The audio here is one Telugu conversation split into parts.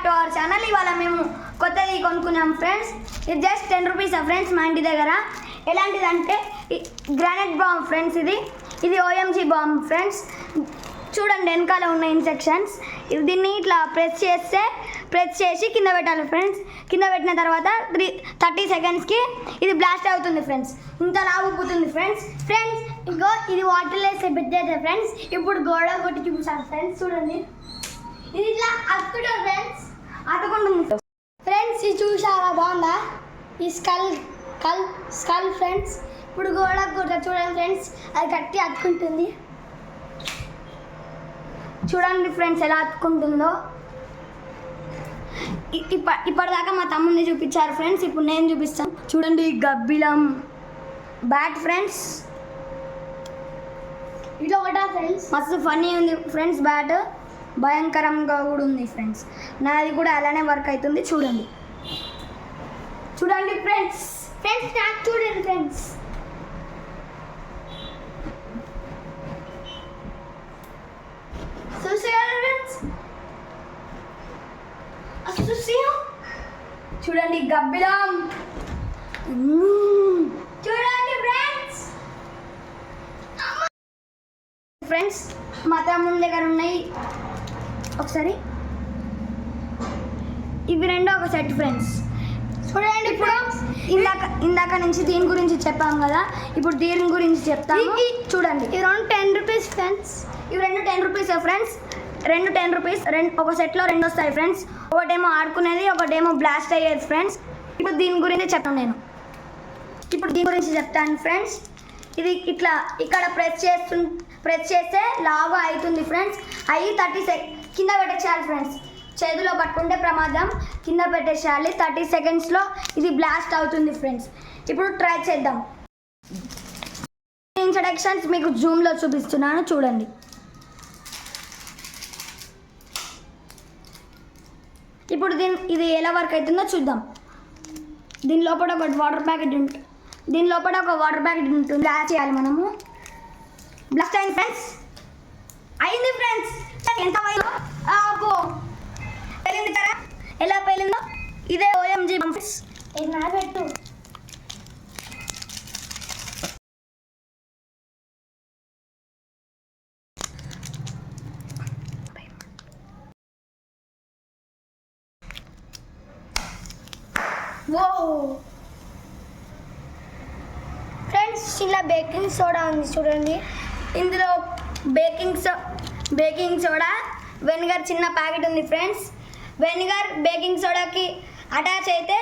Back to our channel. ఇవాళ మేము కొత్తది కొనుక్కున్నాం ఫ్రెండ్స్. ఇది జస్ట్ 10 రూపీస్ ఫ్రెండ్స్. మా ఇంటి దగ్గర ఎలాంటిదంటే గ్రానైట్ బాంబ్ ఫ్రెండ్స్. ఇది OMG బాంబ్ ఫ్రెండ్స్. చూడండి వెనకాల ఉన్న ఇన్స్ట్రక్షన్స్. దీన్ని ఇట్లా ప్రెస్ చేసి కింద పెట్టాలి ఫ్రెండ్స్. కింద పెట్టిన తర్వాత 30 సెకండ్స్కి ఇది బ్లాస్ట్ అవుతుంది ఫ్రెండ్స్. ఇంత లాగుపోతుంది ఫ్రెండ్స్. ఇంకో ఇది వాటర్లో వేస్తే పెట్టేదే ఫ్రెండ్స్. ఇప్పుడు గోడ కొట్టి చూపిస్తాను ఫ్రెండ్స్. చూడండి ఇది ఇట్లా అతుకుంటుంది ఫ్రెండ్స్. అతుకుంటుంది ఫ్రెండ్స్. ఇది చూసారా బాగుందా? ఈ స్కల్ ఫ్రెండ్స్. ఇప్పుడు గోడ కొట్ట చూడండి ఫ్రెండ్స్. అది గట్టి అతుకుంటుంది. చూడండి ఫ్రెండ్స్ ఎలా అతుకుంటుందో. ఇప్పటిదాకా మా తమ్ముడిని చూపించారు ఫ్రెండ్స్. ఇప్పుడు నేను చూపిస్తాను. చూడండి గబ్బిలం బ్యాట్ ఫ్రెండ్స్. ఇట్లా ఒకటా ఫ్రెండ్స్. మస్తు ఫన్నీ ఉంది ఫ్రెండ్స్. బ్యాట్ భయంకరంగా కూడా ఉంది ఫ్రెండ్స్. నాది కూడా అలానే వర్క్ అవుతుంది. చూడండి ఫ్రెండ్స్. నాకు చూడండి ఫ్రెండ్స్. చూడండి గబ్బిలం. చూడండి ఫ్రెండ్స్ మా తమ్ముడి దగ్గర ఉన్నాయి. ఒకసారి ఇవి రెండో ఒక సెట్ ఫ్రెండ్స్. చూడండి ఇప్పుడు ఇందాక నుంచి దీని గురించి చెప్పాం కదా, ఇప్పుడు దీని గురించి చెప్తాను. చూడండి ఇవి 10 రూపీస్ ఫ్రెండ్స్. ఇవి 10 రూపీస్ ఫ్రెండ్స్. 10 రూపీస్. ఒక సెట్లో 2 వస్తాయి ఫ్రెండ్స్. ఒకటేమో ఆడుకునేది, ఒకటేమో బ్లాస్ట్ అయ్యేది ఫ్రెండ్స్. ఇప్పుడు దీని గురించి చెప్తాను నేను. ఫ్రెండ్స్. ఇది ఇట్లా ఇక్కడ ప్రెస్ చేస్తే లాగా అవుతుంది ఫ్రెండ్స్. అవి 30 కింద పెట్టేసేయాలి ఫ్రెండ్స్. చేతిలో పట్టుకుంటే ప్రమాదం. కింద పెట్టేసేయాలి. 30 సెకండ్స్లో ఇది బ్లాస్ట్ అవుతుంది ఫ్రెండ్స్. ఇప్పుడు ట్రై చేద్దాం. ఇంట్రడక్షన్స్ మీకు జూమ్లో చూపిస్తున్నాను చూడండి. ఇప్పుడు ఇది ఎలా వర్క్ అవుతుందో చూద్దాం. దీని లోపల ఒక వాటర్ ప్యాకెట్ ఉంటుంది. బ్లాస్ట్ చేయాలి మనము. బ్లాస్ట్ అయింది ఫ్రెండ్స్. ఫ్రెండ్స్. ఎంత పేలింది కదా, ఎలా పేలిందో ఇదే OMG ఫ్రెండ్స్. ఇది నా పెట్టు. ఫ్రెండ్స్ ఇలా బేకింగ్ సోడా ఉంది చూడండి. ఇందులో బేకింగ్ సోడా, వెనిగర్ చిన్న ప్యాకెట్ ఉంది ఫ్రెండ్స్. వెనిగర్ బేకింగ్ సోడాకి అటాచ్ అయితే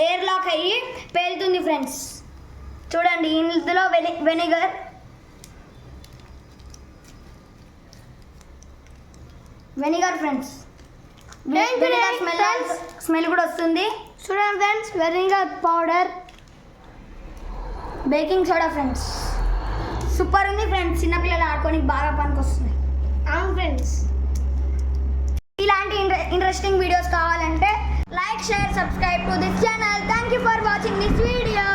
ఎయిర్ లాక్ అయ్యి పేలుతుంది ఫ్రెండ్స్. చూడండి ఇందులో వెనిగర్ ఫ్రెండ్స్. స్మెల్ కూడా వస్తుంది. చూడండి friends. Vinegar powder, baking soda friends. Super ఉంది ఫ్రెండ్స్. చిన్నపిల్లలు ఆడుకోనికి బాగా పనికి వస్తుంది. అవును ఫ్రెండ్స్. ఇలాంటి ఇంట్రెస్టింగ్ వీడియోస్ కావాలంటే like, share, subscribe to this channel. Thank you for watching this video.